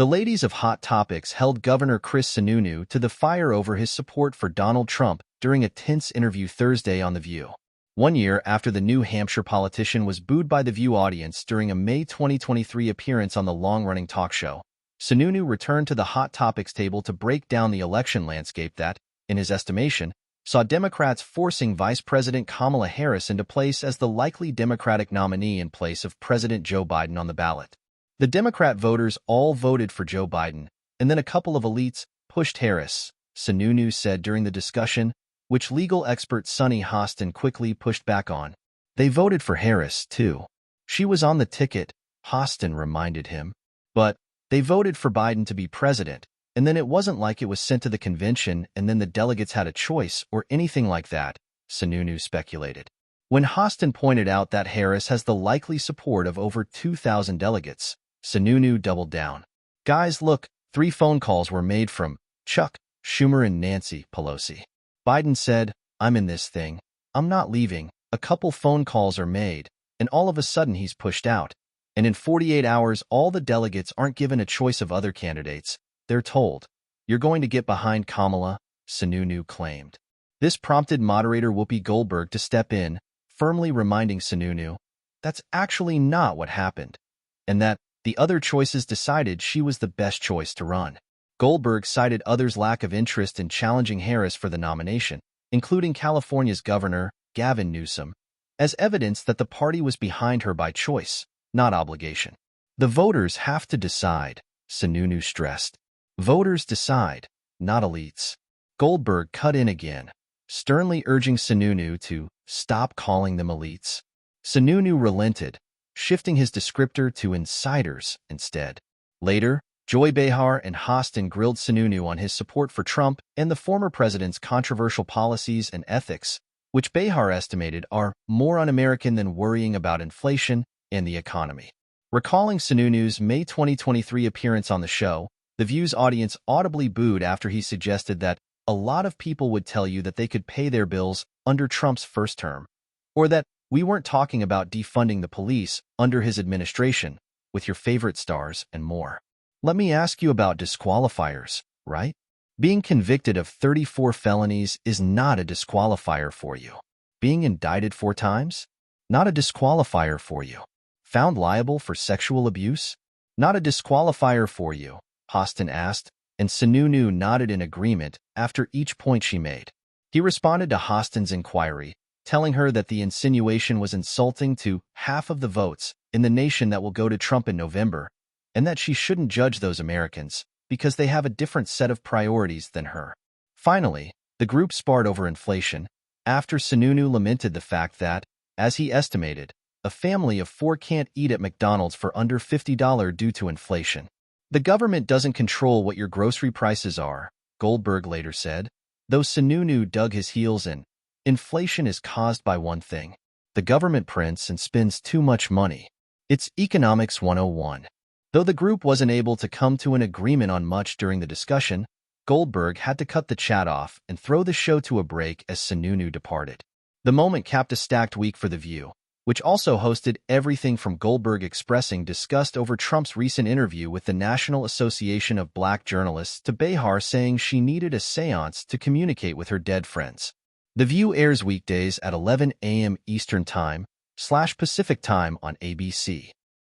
The ladies of Hot Topics held Governor Chris Sununu to the fire over his support for Donald Trump during a tense interview Thursday on The View. 1 year after the New Hampshire politician was booed by the View audience during a May 2023 appearance on the long-running talk show, Sununu returned to the Hot Topics table to break down the election landscape that, in his estimation, saw Democrats forcing Vice President Kamala Harris into place as the likely Democratic nominee in place of President Joe Biden on the ballot. The Democrat voters all voted for Joe Biden, and then a couple of elites pushed Harris, Sununu said during the discussion, which legal expert Sonny Hostin quickly pushed back on. They voted for Harris, too. She was on the ticket, Hostin reminded him. But they voted for Biden to be president, and then it wasn't like it was sent to the convention and then the delegates had a choice or anything like that, Sununu speculated. When Hostin pointed out that Harris has the likely support of over 2,000 delegates, Sununu doubled down. Guys, look, 3 phone calls were made from Chuck Schumer and Nancy Pelosi. Biden said, I'm in this thing. I'm not leaving. A couple phone calls are made, and all of a sudden he's pushed out. And in 48 hours, all the delegates aren't given a choice of other candidates. They're told, you're going to get behind Kamala, Sununu claimed. This prompted moderator Whoopi Goldberg to step in, firmly reminding Sununu, that's actually not what happened, and that the other choices decided she was the best choice to run. Goldberg cited others' lack of interest in challenging Harris for the nomination, including California's Governor, Gavin Newsom, as evidence that the party was behind her by choice, not obligation. The voters have to decide, Sununu stressed. Voters decide, not elites. Goldberg cut in again, sternly urging Sununu to stop calling them elites. Sununu relented, shifting his descriptor to insiders instead. Later, Joy Behar and Hostin grilled Sununu on his support for Trump and the former president's controversial policies and ethics, which Behar estimated are more un-American than worrying about inflation and the economy. Recalling Sununu's May 2023 appearance on the show, The View's audience audibly booed after he suggested that a lot of people would tell you that they could pay their bills under Trump's first term, or that we weren't talking about defunding the police under his administration, with your favorite stars and more. Let me ask you about disqualifiers, right? Being convicted of 34 felonies is not a disqualifier for you. Being indicted 4 times? Not a disqualifier for you. Found liable for sexual abuse? Not a disqualifier for you, Hostin asked, and Sununu nodded in agreement after each point she made. He responded to Hostin's inquiry, telling her that the insinuation was insulting to half of the votes in the nation that will go to Trump in November, and that she shouldn't judge those Americans because they have a different set of priorities than her. Finally, the group sparred over inflation, after Sununu lamented the fact that, as he estimated, a family of 4 can't eat at McDonald's for under $50 due to inflation. The government doesn't control what your grocery prices are, Goldberg later said, though Sununu dug his heels in. Inflation is caused by one thing. The government prints and spends too much money. It's Economics 101. Though the group wasn't able to come to an agreement on much during the discussion, Goldberg had to cut the chat off and throw the show to a break as Sununu departed. The moment capped a stacked week for The View, which also hosted everything from Goldberg expressing disgust over Trump's recent interview with the National Association of Black Journalists to Behar saying she needed a seance to communicate with her dead friends. The View airs weekdays at 11 a.m. Eastern Time / Pacific Time on ABC.